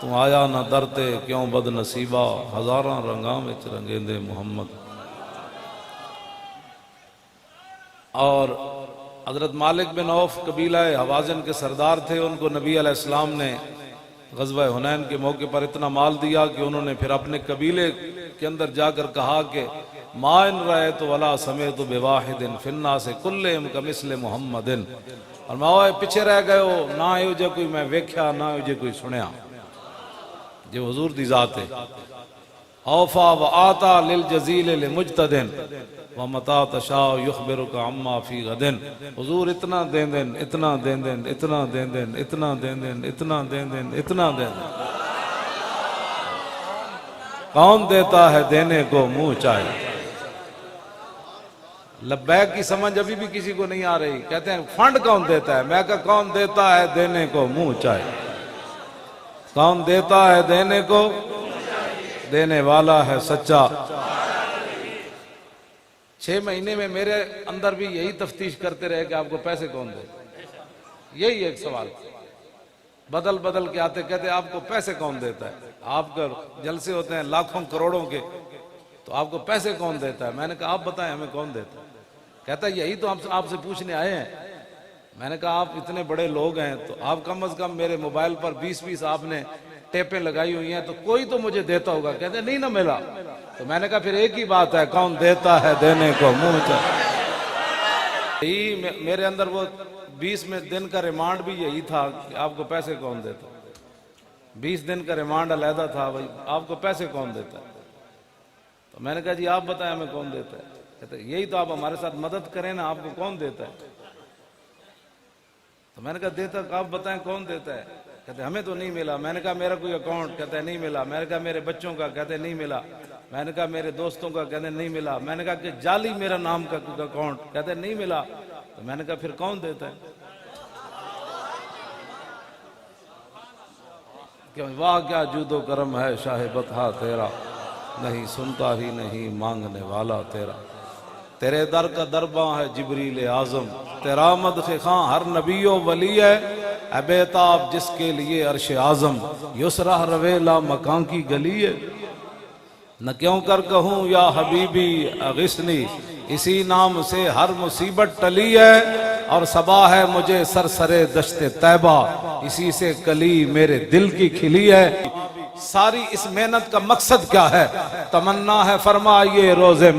तू आया ना दरते क्यों बदनसीबा, हजारा रंगा विच रंगेंदे मुहम्मद। और हजरत मालिक बिन औफ कबीला हवाज़िन के सरदार थे, उनको नबी अलैहिस्सलाम ने ग़ज़वा हुनैन के मौके पर इतना माल दिया कि उन्होंने फिर अपने कबीले के अंदर जाकर कहा कि माइन रहे तो वला समय तो बेवाहिदिन फिन्ना से कुल्लेम कमिस्ले मुहम्मदिन, और मैं पिछे रह गए हो ना यो जे कोई मैं वेख्या ना यो जे कोई सुनिया, जो हुजूर दी जात है। औफा व आता लिल जजील ले मुजतदिन व मता तशा युखबिरुका अम्मा फी गदिन। हुजूर इतना दे देन, इतना दे देन, इतना दे देन, इतना दे देन, इतना दे देन, इतना दे देन। कौन देता है देने को मुंह चाहिए। लब्बैक की समझ अभी भी किसी को नहीं आ रही। कहते हैं फंड कौन देता है, मैं कहा कौन देता है देने को मुंह चाहिए। कौन देता है देने को, देने वाला है सच्चा। 6 महीने में मेरे अंदर भी यही तफ्तीश करते रहे कि आपको पैसे कौन दे। यही एक सवाल बदल बदल के आते, कहते आपको पैसे कौन देता है। आपका जलसे होते हैं लाखों करोड़ों के, तो आपको पैसे कौन देता है। मैंने कहा आप बताएं हमें कौन देता है। कहता है यही तो हम आपसे पूछने आए हैं। मैंने कहा आप इतने बड़े लोग हैं तो आप कम से कम मेरे मोबाइल पर 20-20 आपने टेपें लगाई हुई हैं तो कोई तो मुझे देता होगा। कहते नहीं ना मिला। तो मैंने कहा फिर एक ही बात है, कौन देता है देने को मुंह चाहिए। मेरे अंदर वो 20 में दिन का रिमांड भी यही था कि आपको पैसे कौन देता। 20 दिन का रिमांड अलहदा था, भाई आपको पैसे कौन देता है। तो मैंने कहा जी आप बताएं हमें कौन देता है। कहते यही तो आप हमारे साथ मदद करें ना, आपको कौन देता है। तो मैंने कहा देता आप बताएं कौन देता है। कहते हमें तो नहीं मिला। मैंने कहा मेरा कोई अकाउंट, कहते नहीं मिला। मैंने कहा मेरे बच्चों का, कहते नहीं मिला। मैंने कहा मेरे दोस्तों का, कहते नहीं मिला। मैंने कहा कि जाली मेरा नाम का कोई अकाउंट, कहते नहीं मिला। तो मैंने कहा फिर कौन देता है। क्यों वाह क्या जूदो करम है शाहे बता तेरा, नहीं सुनता ही नहीं मांगने वाला तेरा। तेरे दर का दरबा है जिब्रील आजम, तेरा मदफ़े खां हर नबीओ वली है। बेताब जिसके लिए अर्श आजम, युसरा रवेला मकान की गली है। न क्यों कर कहूँ या हबीबी अगिस्नी, इसी नाम से हर मुसीबत टली है। और सबा है मुझे सरसरे दश्ते तैबा, इसी से कली मेरे दिल की खिली है। सारी इस मेहनत का मकसद क्या है, तमन्ना है फरमाइए रोजे